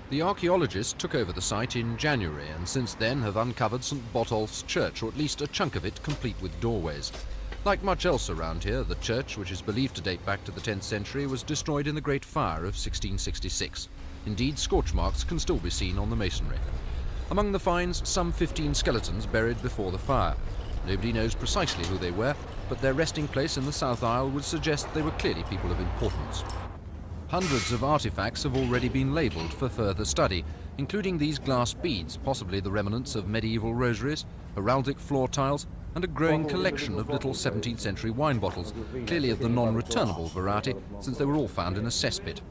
The archaeologists took over the site in January and since then have uncovered St Botolphs church, or at least a chunk of it complete with doorways. Like much else around here, the church, which is believed to date back to the 10th century, was destroyed in the Great Fire of 1666. Indeed, scorch marks can still be seen on the masonry. Among the finds, some 15 skeletons buried before the fire. Nobody knows precisely who they were, but their resting place in the south aisle would suggest they were clearly people of importance. Hundreds of artifacts have already been labelled for further study, including these glass beads, possibly the remnants of medieval rosaries, heraldic floor tiles, and a growing collection of little 17th century wine bottles, clearly of the non-returnable variety, since they were all found in a cesspit.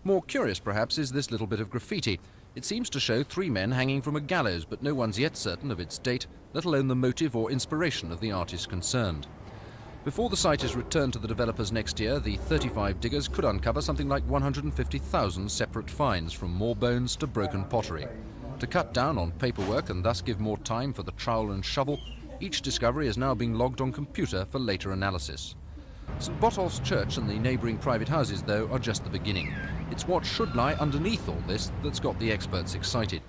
More curious, perhaps, is this little bit of graffiti. It seems to show 3 men hanging from a gallows, but no one's yet certain of its date, let alone the motive or inspiration of the artist concerned. Before the site is returned to the developers next year, the 35 diggers could uncover something like 150,000 separate finds, from more bones to broken pottery. To cut down on paperwork and thus give more time for the trowel and shovel, each discovery is now being logged on computer for later analysis. St Botolph's church and the neighbouring private houses, though, are just the beginning. It's what should lie underneath all this that's got the experts excited.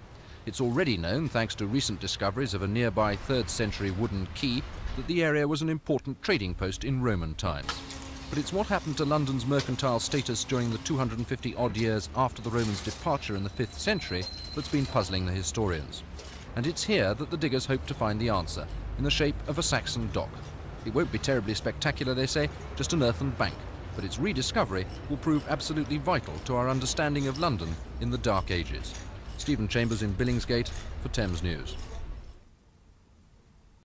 It's already known, thanks to recent discoveries of a nearby 3rd century wooden quay, that the area was an important trading post in Roman times. But it's what happened to London's mercantile status during the 250-odd years after the Romans' departure in the 5th century that's been puzzling the historians. And it's here that the diggers hope to find the answer, in the shape of a Saxon dock. It won't be terribly spectacular, they say, just an earthen bank, but its rediscovery will prove absolutely vital to our understanding of London in the Dark Ages. Stephen Chambers in Billingsgate for Thames News.